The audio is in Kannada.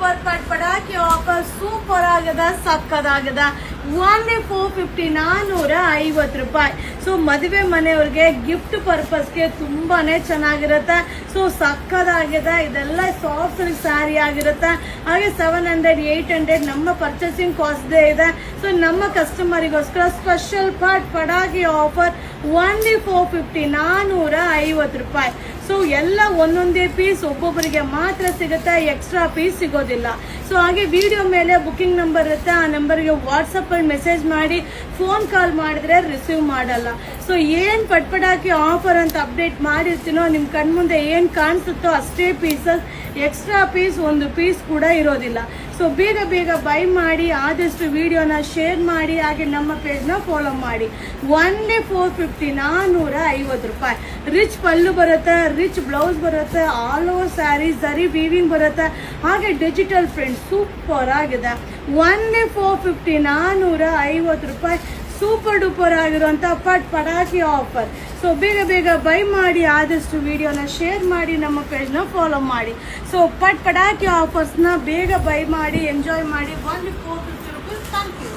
ಆಫರ್ ಪಟಾಕಿ ಆಫರ್ ಸೂಪರ್ ಆಗದ ಸಕ್ಕದಾಗದ ಓನ್ಲಿ 450 450 ಸೊ ಮದುವೆ ಮನೆಯವ್ರಿಗೆ ಗಿಫ್ಟ್ ಪರ್ಪಸ್ಗೆ ತುಂಬಾನೇ ಚೆನ್ನಾಗಿರುತ್ತೆ. ಸೊ ಸಕ್ಕದಾಗಿದೆ. ಇದೆಲ್ಲ ಸಾಫ್ಟ್ ಸಿಲ್ಕ್ ಸ್ಯಾರಿ ಆಗಿರುತ್ತೆ. ಹಾಗೆ 700 800 ನಮ್ಮ ಪರ್ಚೇಸಿಂಗ್ ಕಾಸ್ಟ್ ಇದೆ. ಸೊ ನಮ್ಮ ಕಸ್ಟಮರಿಗೋಸ್ಕರ ಸ್ಪೆಷಲ್ ಪಟಾಕಿ ಆಫರ್ ಓನ್ಲಿ 450 450 ಸೊ ಎಲ್ಲ ಒಂದೊಂದೇ ಪೀಸ್ ಒಬ್ಬೊಬ್ಬರಿಗೆ ಮಾತ್ರ ಸಿಗುತ್ತೆ, ಎಕ್ಸ್ಟ್ರಾ ಪೀಸ್ ಸಿಗೋದಿಲ್ಲ. ಸೊ ಹಾಗೆ ವಿಡಿಯೋ ಮೇಲೆ ಬುಕಿಂಗ್ ನಂಬರ್ ಇರುತ್ತೆ, ಆ ನಂಬರ್ಗೆ ವಾಟ್ಸಪ್ ಅಲ್ಲಿ ಮೆಸೇಜ್ ಮಾಡಿ ಫೋನ್ ಕಾಲ್ ಮಾಡಿದ್ರೆ ರಿಸೀವ್ ಮಾಡಲ್ಲ. ಸೊ ಏನ್ ಪಟಾಕಿ ಆಫರ್ ಅಂತ ಅಪ್ಡೇಟ್ ಮಾಡಿರ್ತೀನೋ ನಿಮ್ ಕಣ್ಮುಂದೆ ಏನ್ ಕಾಣಿಸುತ್ತೋ ಅಷ್ಟೇ ಪೀಸಸ್, ಎಕ್ಸ್ಟ್ರಾ ಪೀಸ್ ಒಂದು ಪೀಸ್ ಕೂಡ ಇರೋದಿಲ್ಲ. ಸೊ ಬೇಗ ಬೇಗ ಬೈ ಮಾಡಿ, ಆದಷ್ಟು ವಿಡಿಯೋನ ಶೇರ್ ಮಾಡಿ, ಹಾಗೆ ನಮ್ಮ ಪೇಜ್ನ ಫಾಲೋ ಮಾಡಿ. ಓನ್ಲಿ 450 450 ರಿಚ್ ಪಲ್ಲು ಬರುತ್ತೆ, ರಿಚ್ ಬ್ಲೌಸ್ ಬರುತ್ತೆ, ಆಲ್ ಓವರ್ ಸ್ಯಾರಿ ಜರಿ ವೀವಿಂಗ್ ಬರುತ್ತೆ, ಹಾಗೆ ಡಿಜಿಟಲ್ ಪ್ರಿಂಟ್ ಸೂಪರ್ ಆಗಿದೆ. ಓನ್ಲಿ 450 450 ಸೂಪರ್ ಡೂಪರ್ ಆಗಿರುವಂತ ಪಟಾಕಿ ಆಫರ್. ಸೊ ಬೇಗ ಬೇಗ ಬೈ ಮಾಡಿ, ಆದಷ್ಟು ವಿಡಿಯೋನ ಶೇರ್ ಮಾಡಿ, ನಮ್ಮ ಪೇಜ್ನ ಫಾಲೋ ಮಾಡಿ. ಸೊ ಪಟಾಕಿ ಆಫರ್ಸ್ನ ಬೇಗ ಬೈ ಮಾಡಿ, ಎಂಜಾಯ್ ಮಾಡಿ. Only 450 rupees. Thank you.